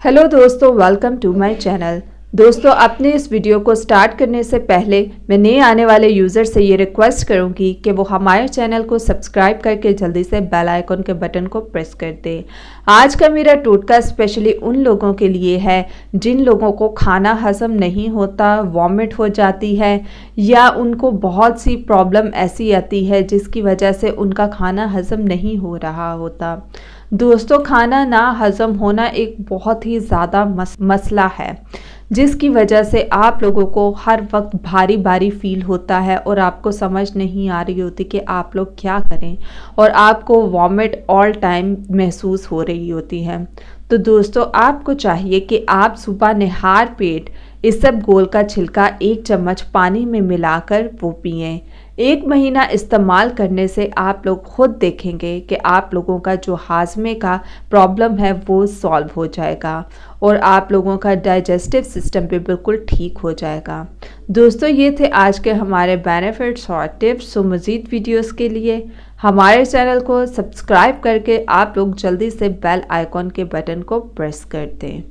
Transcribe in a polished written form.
Hello दोस्तों, welcome to my channel. दोस्तों, अपने इस वीडियो को स्टार्ट करने से पहले मैं नए आने वाले यूज़र से ये रिक्वेस्ट करूंगी कि वो हमारे चैनल को सब्सक्राइब करके जल्दी से बेल आइकन के बटन को प्रेस कर दें। आज का मेरा टोटका स्पेशली उन लोगों के लिए है जिन लोगों को खाना हजम नहीं होता, वॉमिट हो जाती है या उनको बहुत सी प्रॉब्लम ऐसी आती है जिसकी वजह से उनका खाना हजम नहीं हो रहा होता। दोस्तों, खाना ना हजम होना एक बहुत ही ज़्यादा मसला है जिसकी वजह से आप लोगों को हर वक्त भारी भारी फील होता है और आपको समझ नहीं आ रही होती कि आप लोग क्या करें और आपको वॉमिट ऑल टाइम महसूस हो रही होती है। तो दोस्तों, आपको चाहिए कि आप सुबह निहार पेट इसबगोल का छिलका 1 चम्मच पानी में मिलाकर वो पिएं। 1 महीना इस्तेमाल करने से आप लोग खुद देखेंगे कि आप लोगों का जो हाजमे का प्रॉब्लम है वो सॉल्व हो जाएगा और आप लोगों का डाइजेस्टिव सिस्टम भी बिल्कुल ठीक हो जाएगा। दोस्तों, ये थे आज के हमारे बेनिफिट्स और टिप्स। सो मज़ीद वीडियोस के लिए हमारे चैनल को सब्सक्राइब करके आप लोग जल्दी से बेल आइकॉन के बटन को प्रेस कर दें।